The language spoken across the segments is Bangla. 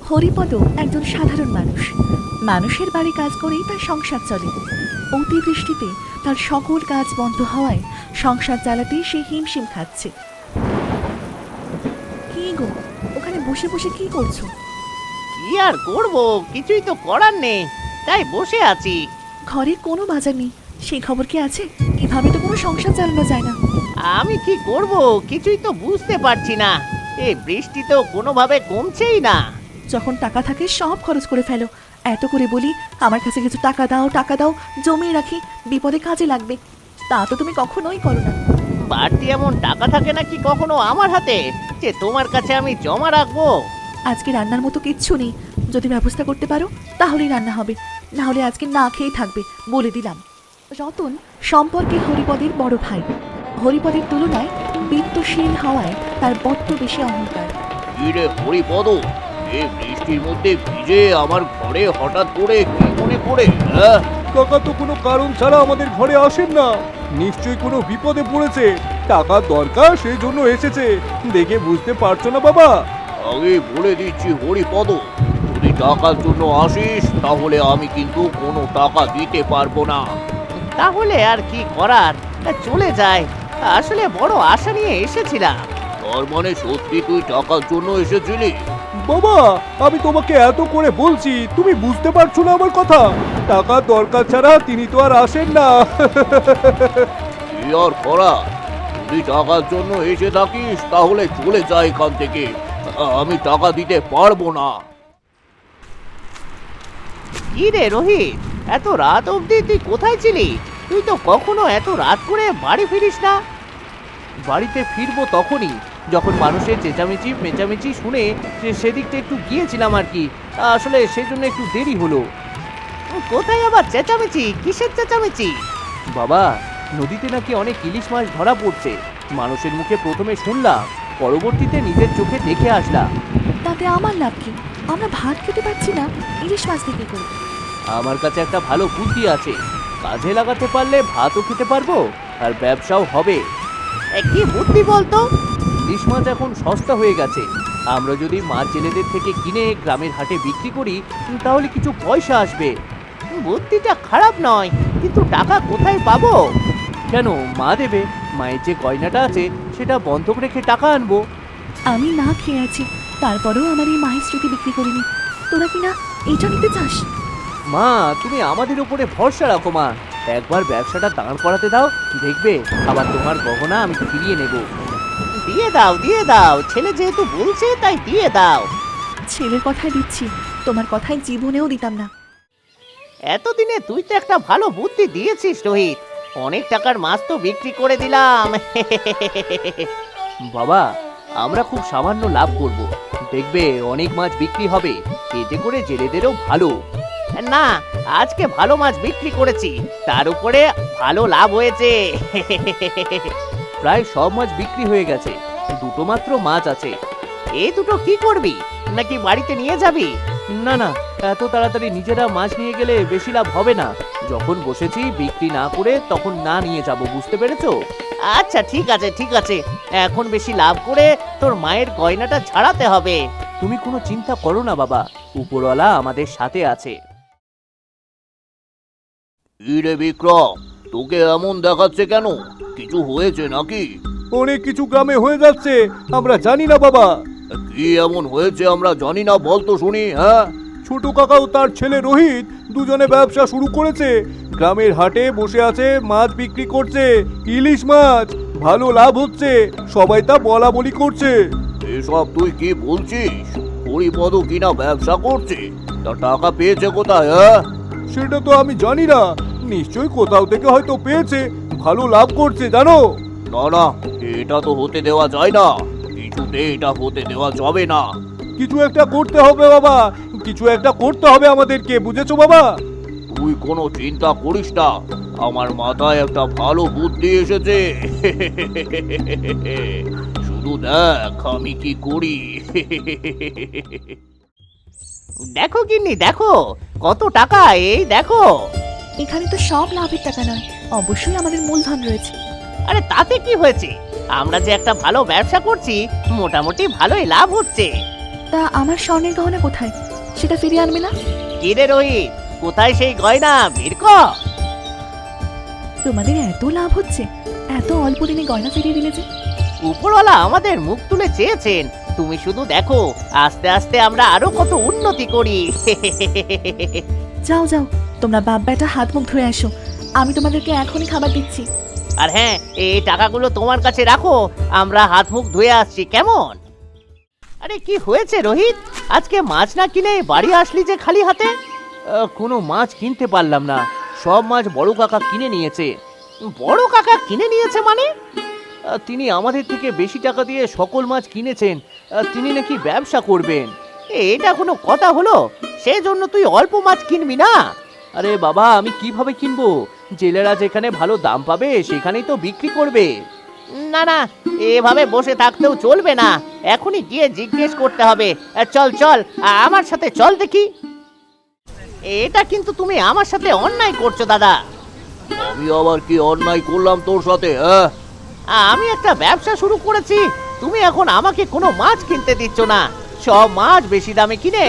হরিপদ একজন সাধারণ মানুষ। মানুষের বাড়ি কাজ করেই তার সংসার চলে। অতিবৃষ্টিতে তার সকল কাজ বন্ধ হওয়ায় সংসার চালাতেই সে হিমশিম খাচ্ছে। কি গো, ওখানে বসে বসে কি করছো? কি আর করব, কিছুই তো করার নেই, তাই বসে আছি। ঘরে কোনো বাজার নেই, সেই খবর কি আছে? এভাবে তো কোনো সংসার চালানো যায় না। আমি কি করব, কিছুই তো বুঝতে পারছি না। এই বৃষ্টি তো কোনোভাবে কমছেই না। যখন টাকা থাকে সব খরচ করে ফেলো। এত করে বলি আমার কাছে কিছু টাকা দাও, টাকা দাও, জমিয়ে রাখি, বিপদে কাজে লাগবে। তা তো তুমি কখনোই করো না। বাড়তি এমন টাকা থাকে নাকি কখনো আমার হাতে যে তোমার কাছে আমি জমা রাখবো? আজকে রান্নার মতো কিচ্ছু নেই। যদি ব্যবস্থা করতে পারো তাহলেই রান্না হবে, না হলে আজকে না খেয়ে থাকবে, বলে দিলাম। রতন সম্পর্কে হরিপদের বড় ভাই। হরিপদের তুলনায় বিত্তশীল হওয়ায় তার বড্ড বেশি অহংকার। কিরে হরিপদ, এই বৃষ্টির মধ্যে ভিজে আমার ঘরে হঠাৎ করে কি মনে করে? কাকা তো কোনো কারণ ছাড়া আমাদের ঘরে আসেন না। নিশ্চয়ই কোনো বিপদে পড়েছে, টাকার দরকার সেই জন্য এসেছে। দেখে বুঝতে পারছো না বাবা? আগে বলে দিচ্ছি হরিপদ, যদি টাকার জন্য আসিস তাহলে আমি কিন্তু কোনো টাকা দিতে পারবো না। তাহলে আর কি করার, চলে যায়। আসলে বড় আশা নিয়ে এসেছিলাম। তার মানে সত্যি তুই টাকার জন্য এসেছিলি? বাবা, আমি তোমাকে এত করে বলছি, তুমি বুঝতে পারছো না আমার কথা? টাকার দরকার ছাড়া তিনি তো আর আসেন না। কি আর করা, যদি টাকার জন্য এসে থাকিস তাহলে চলে যায় এখান থেকে, আমি টাকা দিতে পারবো না। কি রে রোহিত, এত রাত অবধি তুই কোথায় ছিলি? তুই তো কখনো এত রাত করে বাড়ি ফিরিস না। বাড়িতে ফিরবো তখনই যখন মানুষের চেঁচামেচি মেচামেচি শুনে সেদিকটা একটু গিয়েছিলাম আর কি। আসলে সেই জন্য একটু দেরি হলো। কোথায় আবার চেঁচামেচি? কিসের চেঁচামেচি? বাবা, নদীতে নাকি অনেক ইলিশ মাছ ধরা পড়ছে। মানুষের মুখে প্রথমে শুনলাম, পরবর্তীতে নিজের চোখে দেখে আসলাম। তাতে আমার লাভ কি? আমরা ভাত খেতে পারছি না, ইলিশ মাছ থেকে করে। আমার কাছে একটা ভালো বুদ্ধি আছে, কাজে লাগাতে পারলে ভাতও খেতে পারবো আর ব্যবসাও হবে। কি বুদ্ধি বলতো? ইলিশ মাছ এখন সস্তা হয়ে গেছে। আমরা যদি মাছ জেলেদের থেকে কিনে গ্রামের হাটে বিক্রি করি তাহলে কিছু পয়সা আসবে। বুদ্ধিটা খারাপ নয়, কিন্তু টাকা কোথায় পাবো? কেন, মা দেবে। মায়ের যে গয়নাটা আছে সেটা বন্ধক রেখে টাকা আনবো। আমি না খেয়ে আছি, তারপরেও আমার এই মায়ের স্মৃতি বিক্রি করিনি। তোরা কি না এটা নিতে চাস? মা, তুমি আমাদের উপরে ভরসা রাখো মা। একবার ব্যবসাটা দাঁড় করাতে দাও, দেখবে আবার তোমার গহনা আমি ফিরিয়ে নেব। দিয়ে দাও, দিয়ে দাও, ছেলে যেহেতু বলছে তাই দিয়ে দাও। ছেলের কথাই দিচ্ছি, তোমার কথাই জীবনেও দিতাম না। এতদিনে তুই তো একটা ভালো বুদ্ধি দিয়েছিস রোহিত। অনেক টাকার মাছ তো বিক্রি করে দিলাম। বাবা, আমরা খুব সামান্য লাভ করব, দেখবে অনেক মাছ বিক্রি হবে, এতে করে জেলেদেরও ভালো। না, আজকে ভালো মাছ বিক্রি করেছি, তার উপরে ভালো লাভ হয়েছে। প্রায় সব মাছ বিক্রি হয়ে গেছে, দুটো মাত্র মাছ আছে। এই দুটো কি করবি? নাকি বাড়িতে নিয়ে যাবি? না না, এত তাড়াতাড়ি নিজেরা মাছ নিয়ে গেলে বেশি লাভ হবে না। যখন বসেছি বিক্রি না করে তখন না নিয়ে যাব, বুঝতে পেরেছো? আচ্ছা ঠিক আছে, ঠিক আছে, এখন বেশি লাভ করে তোর মায়ের গয়নাটা ছাড়াতে হবে। তুমি কোনো চিন্তা করো না বাবা, উপরওয়ালা আমাদের সাথে আছে। ইরে বিক্রম, তোকে এমন দেখাচ্ছে কেন? কিছু হয়েছে নাকি? অনেক কিছু গ্রামে হয়ে যাচ্ছে, আমরা জানি না বাবা। কি এমন হয়েছে আমরা জানি না, বল তো শুনি। হ্যাঁ, ছোট কাকা ও তার ছেলে রোহিত দুজনে ব্যবসা শুরু করেছে। গ্রামের হাটে বসে আছে, মাছ বিক্রি করছে, ইলিশ মাছ। ভালো লাভ হচ্ছে, সবাই তা বলা বলি করছে। এসব তুই কি বলছিস? হরিপদ কিনা ব্যবসা করছে, তা টাকা পেয়েছে কোথায়? হ্যাঁ, সেটা তো আমি জানি না, নিশ্চয়ই কোথাও থেকে হয়তো পেয়েছে, ভালো লাভ করছে জানো। না না, এটা তো হতে দেওয়া যায় না, কিছুতে এটা হতে দেওয়া যাবে না। কিছু একটা করতে হবে বাবা, কিছু একটা করতে হবে আমাদেরকে, বুঝেছো বাবা? তুই কোনো চিন্তা করিস না, আমার মাথায় একটা ভালো বুদ্ধি এসেছে। শুধু দেখ আমি কি করি। দেখো গিন্নি, দেখো কত টাকা, এই দেখো। এখানে তো সব লাভের টাকা নয়, অবশ্যই আমাদের মূলধন রয়েছে। আরে তাতে কি হয়েছে, আমরা যে একটা ভালো ব্যবসা করছি, মোটামুটি ভালোই লাভ হচ্ছে। তা আমার স্বর্ণের গহনা কোথায়? সেটা ফিরিয়ে আনবে না? কি রে রোহিত, কোথায় সেই গয়না, বের কর। তোমাদের এত লাভ হচ্ছে, এত অল্প দিনে গয়না ফিরিয়ে দিলে যে। উপরওয়ালা আমাদের মুখ তুলে চেয়েছেন, তুমি শুধু দেখো আস্তে আস্তে আমরা আরো কত উন্নতি করি। যাও যাও, তোমরা বাপ বেটা হাত মুখ ধুয়ে আসো, আমি তোমাদেরকে এখনই খাবার দিচ্ছি। আর হ্যাঁ, এই টাকাগুলো তোমার কাছে রাখো, আমরা হাত মুখ ধুয়ে আসছি, কেমন? আরে কি হয়েছে রোহিত, আজকে মাছ না কিনে বাড়ি আসলি যে খালি হাতে? কোনো মাছ কিনতে পারলাম না, সব মাছ বড় কাকা কিনে নিয়েছে। বড় কাকা কিনে নিয়েছে মানে? তিনি আমাদের থেকে বেশি টাকা দিয়ে সকল মাছ কিনেছেন, তিনি নাকি ব্যবসা করবেন। এটা কোনো কথা হলো? সেই জন্য তুই অল্প মাছ কিনবি না? আরে বাবা, আমি কিভাবে কিনবো? জেলেরা যেখানে ভালো দাম পাবে সেখানেই তো বিক্রি করবে। না না, এভাবে বসে থাকতেও চলবে না, এখনই গিয়ে জিজ্ঞেস করতে হবে। চল চল, আমার সাথে চল দেখি। এটা কিন্তু তুমি আমার সাথে অন্যায় করছো দাদা। আমি আবার কি অন্যায় করলাম তোর সাথে? আমি একটা ব্যবসা শুরু করেছি, তুমি এখন আমাকে কোনো মাছ কিনতে দিচ্ছ না, সব মাছ বেশি দামে কিনে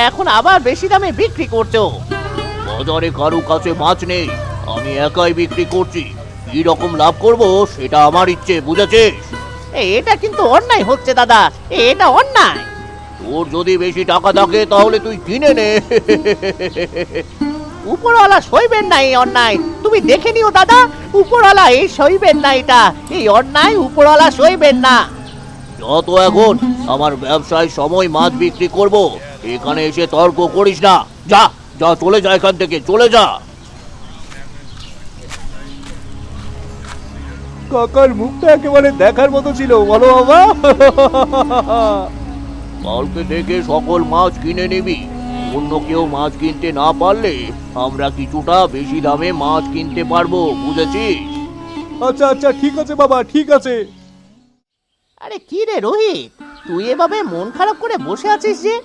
এখন আবার বেশি দামে বিক্রি করছো। বাজারে কারো কাছে মাছ নেই, আমি একাই বিক্রি করছি, কি রকম লাভ করব সেটা আমার ইচ্ছে, বুঝেছিস? এটা কিন্তু অন্যায় হচ্ছে দাদা, এটা অন্যায়। তোর যদি বেশি টাকা থাকে তাহলে তুই কিনে নে। উপরওয়ালা সইবেন না এই অন্যায়, তুমি দেখে নিও দাদা, উপরওয়ালা এই সইবেন না, এটা এই অন্যায় উপরওয়ালা সইবেন না। যত এখন আমার ব্যবসায় সময় মাছ বিক্রি করব, এখানে এসে তর্ক করিস না, যা যা, চলে যা এখান থেকে, চলে যা। কাকার মুখটা একেবারে দেখার মতো ছিল, বলো বাবা। কালকে থেকে সকল মাছ কিনে নিবি, অন্য কেউ মাছ কিনতে না পারলে আমরা কিছুটা বেশি দামে মাছ কিনতে পারবো, বুঝেছিস? আচ্ছা আচ্ছা, ঠিক আছে বাবা, ঠিক আছে। আরে কি রে রোহিত, তুই এভাবে মন খারাপ করে বসে আছিস যে?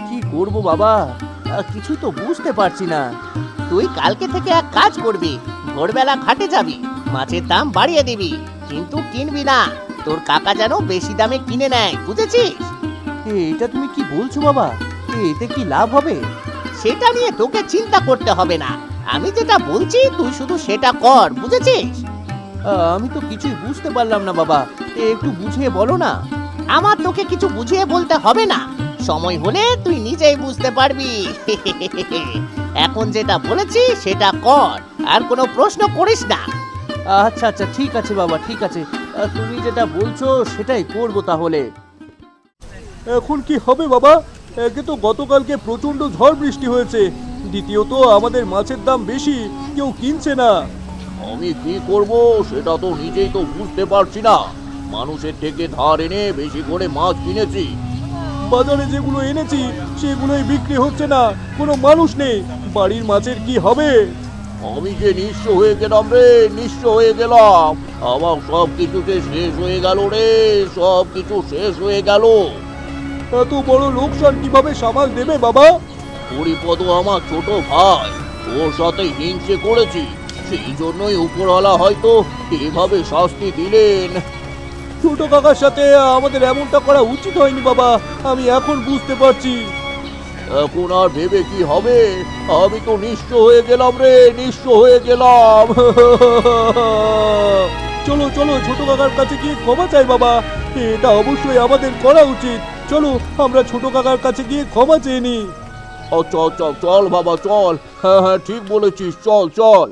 কি করব বাবা, কিছু তো বুঝতে পারছি না। তুই কালকে থেকে এক কাজ করবি, ভোরবেলা ঘাটে যাবি, মাছের দাম বাড়িয়ে দিবি, কিন্তু কিনবি না, তোর কাকা যেন বেশি দামে কিনে নেয়, বুঝেছিস? এটা তুমি কি বলছো বাবা, এতে কি লাভ হবে? সেটা নিয়ে তোকে চিন্তা করতে হবে না, আমি যেটা বলছি তুই শুধু সেটা কর, বুঝেছিস? আমি তো কিছুই বুঝতে পারলাম না বাবা, একটু বুঝিয়ে বলো না। আমার তোকে কিছু বুঝিয়ে বলতে হবে না, সময় হলে তুই নিজেই বুঝতে পারবি। এখন যেটা বলেছি সেটা কর, আর কোনো প্রশ্ন করিস না। আচ্ছা আচ্ছা, ঠিক আছে বাবা, ঠিক আছে, তুমি যেটা বলছো সেটাই করবো তাহলে। এখন কি হবে বাবা? একে তো গতকালকে প্রচন্ড ঝড় বৃষ্টি হয়েছে, দ্বিতীয়ত আমাদের মাছের দাম বেশি, কেউ কিনছে না। আমি কি করব সেটা তো নিজেই তো বুঝতে পারছি না, মানুষের থেকে ধার এনে বেশি করে মাছ কিনেছি, বাজারে যেগুলো এনেছি সেগুলোই বিক্রি হচ্ছে না, কোনো মানুষ নেই, বাড়ির মাছের কি হবে? আমি যে নিঃস্ব হয়ে গেলাম রে, নিঃস্ব হয়ে গেলাম, আমার সব কিছুতে শেষ হয়ে গেল রে, সব কিছু শেষ হয়ে গেল। এত বড় লোকসান কিভাবে সামাল দেবে বাবা? হরিপদ আমার ছোট ভাই, ওর সাথে হিংসে করেছি, সেই জন্যই উপরওয়ালা হয়তো এভাবে শাস্তি দিলেন। ছোট কাকার সাথে আমাদের এমনটা করা উচিত হয়নি বাবা, আমি এখন বুঝতে পারছি। এখন আর ভেবে কি হবে, আমি তো নিঃস্ব হয়ে গেলাম রে, নিঃস্ব হয়ে গেলাম। চলো চলো, ছোট কাকার কাছে গিয়ে ক্ষমা চাই বাবা, এটা অবশ্যই আমাদের করা উচিত। চলো আমরা ছোট কাকার কাছে গিয়ে ক্ষমা চেয়ে নিই। চল চল চল বাবা, চল, হ্যাঁ হ্যাঁ ঠিক বলেছিস, চল চল।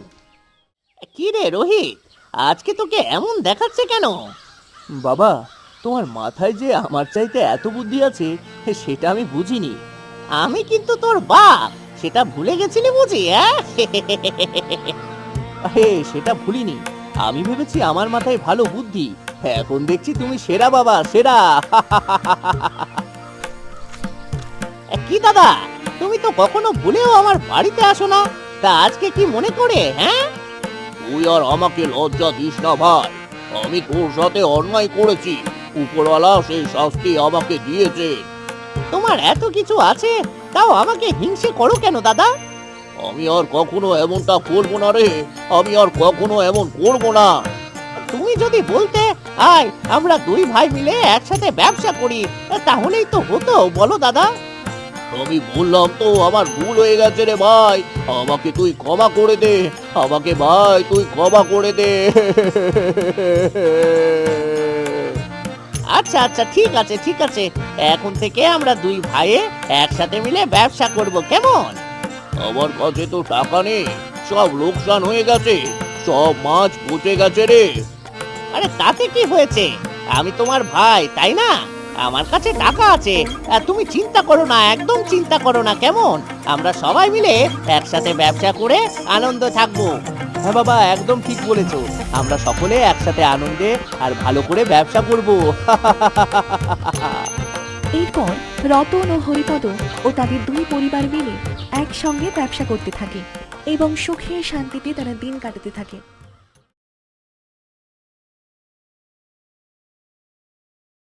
কি রে রোহিত, আজকে তোকে এমন দেখাচ্ছে কেন? বাবা, তোমার মাথায় যে আমার চাইতে এত বুদ্ধি আছে সেটা আমি বুঝিনি। আমি কিন্তু তোর বাপ, সেটা ভুলে গেছিলি বুঝি? সেটা ভুলিনি, আমি ভেবেছি আমার মাথায় ভালো বুদ্ধি, এখন দেখছি তুমি সেরা বাবা, সেরা। কি দাদা, তুমি তো কখনো ভুলেও আমার বাড়িতে আসো না, তা আজকে কি মনে করে? হ্যাঁ, তুই আর আমাকে লজ্জা দিস না ভাই, আমি তোর সাথে অন্যায় করেছি, উপরওয়ালা সেই শাস্তি আমাকে দিয়েছে। তোমার এত কিছু আছে, তাও আমাকে হিংসে করো কেন দাদা? আমি আর কখনো এমনটা করবো না রে, আমি আর কখনো এমন করবো না। তুমি যদি বলতে আয় আমরা দুই ভাই মিলে একসাথে ব্যবসা করি, তাহলেই তো হতো, বলো দাদা। আমি বললাম তো আমার ভুল হয়ে গেছে রে ভাই, আমাকে তুই ক্ষমা করে দে, আমাকে ভাই তুই ক্ষমা করে দে। আচ্ছা আচ্ছা, ঠিক আছে ঠিক আছে, এখন থেকে আমরা দুই ভাইয়ে একসাথে মিলে ব্যবসা করব, কেমন? আমার কাছে তো টাকা নেই, সব লোকসান হয়ে গেছে, সব মাছ পচে গেছে রে। আরে তাতে কি হয়েছে, আমি তোমার ভাই তাই না, আমার কাছে টাকা আছে, আর তুমি চিন্তা করো না, একদম চিন্তা করো না, কেমন? আমরা সবাই মিলে একসাথে ব্যবসা করে আনন্দ থাকবো। হ্যাঁ বাবা, একদম ঠিক বলেছো, আমরা সকলে একসাথে আনন্দে আর ভালো করে ব্যবসা করব। এরপর রতন ও হরিপদ ও তাদের দুই পরিবার মিলে একসঙ্গে ব্যবসা করতে থাকে এবং সুখে শান্তিতে তারা দিন কাটাতে থাকে।